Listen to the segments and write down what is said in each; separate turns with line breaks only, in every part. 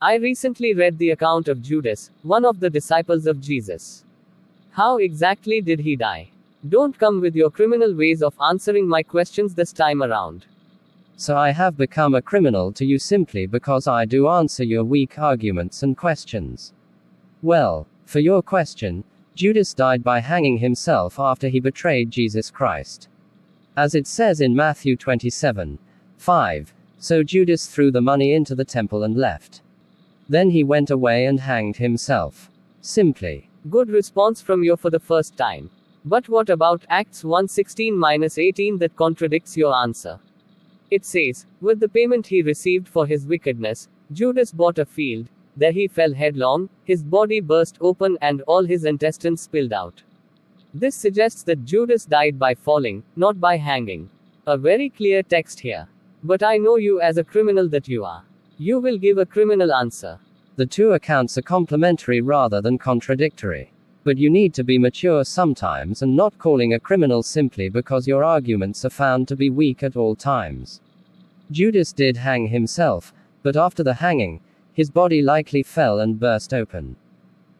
I recently read the account of Judas, one of the disciples of Jesus. How exactly did he die? Don't come with your criminal ways of answering my questions this time around.
So I have become a criminal to you simply because I do answer your weak arguments and questions. Well, for your question, Judas died by hanging himself after he betrayed Jesus Christ. As it says in Matthew 27:5, so Judas threw the money into the temple and left. Then he went away and hanged himself. Simply.
Good response from you for the first time. But what about Acts 1:16-18 that contradicts your answer? It says, with the payment he received for his wickedness, Judas bought a field. There he fell headlong, his body burst open and all his intestines spilled out. This suggests that Judas died by falling, not by hanging. A very clear text here. But I know you as a criminal that you are. You will give a criminal answer.
The two accounts are complementary rather than contradictory. But you need to be mature sometimes and not calling a criminal simply because your arguments are found to be weak at all times. Judas did hang himself, but after the hanging, his body likely fell and burst open.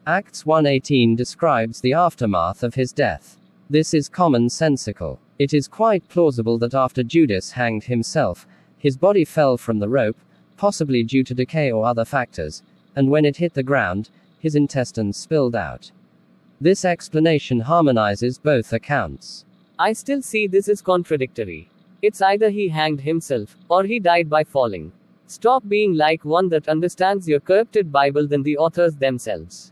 Acts 1:18 describes the aftermath of his death. This is commonsensical. It is quite plausible that after Judas hanged himself, his body fell from the rope, possibly due to decay or other factors, and when it hit the ground, his intestines spilled out. This explanation harmonizes both accounts.
I still see this as contradictory. It's either he hanged himself, or he died by falling. Stop being like one that understands your corrupted Bible than the authors themselves.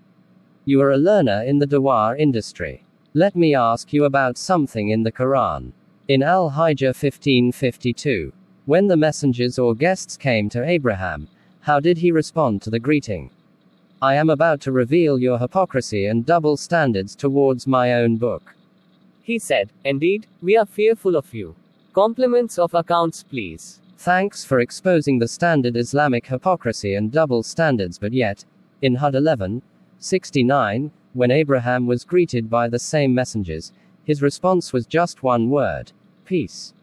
You are a learner in the dawah industry. Let me ask you about something in the Quran. In Al-Hijr 15:52, when the messengers or guests came to Abraham, how did he respond to the greeting? I am about to reveal your hypocrisy and double standards towards my own book.
He said, indeed, we are fearful of you. Compliments of accounts, please.
Thanks for exposing the standard Islamic hypocrisy and double standards, but yet, in Hud 11:69, when Abraham was greeted by the same messengers, his response was just one word: peace.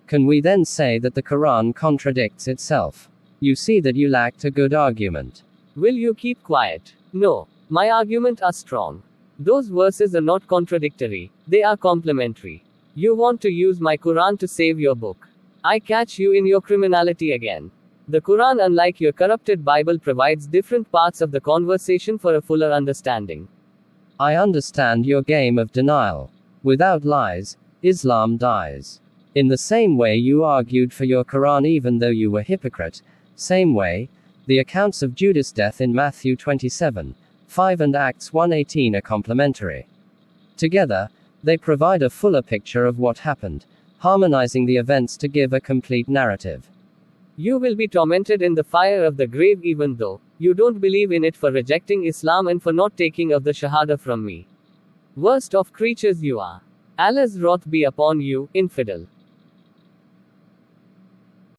Can we then say that the Quran contradicts itself? You see that you lacked a good argument.
Will you keep quiet? No. My arguments are strong. Those verses are not contradictory, they are complementary. You want to use my Quran to save your book. I catch you in your criminality again. The Quran, unlike your corrupted Bible, provides different parts of the conversation for a fuller understanding.
I understand your game of denial. Without lies, Islam dies. In the same way you argued for your Quran even though you were hypocrite, same way, the accounts of Judas' death in Matthew 27:5 and Acts 1:18 are complementary. Together, they provide a fuller picture of what happened, harmonizing the events to give a complete narrative.
You will be tormented in the fire of the grave even though you don't believe in it, for rejecting Islam and for not taking of the Shahada from me. Worst of creatures you are. Allah's wrath be upon you, infidel.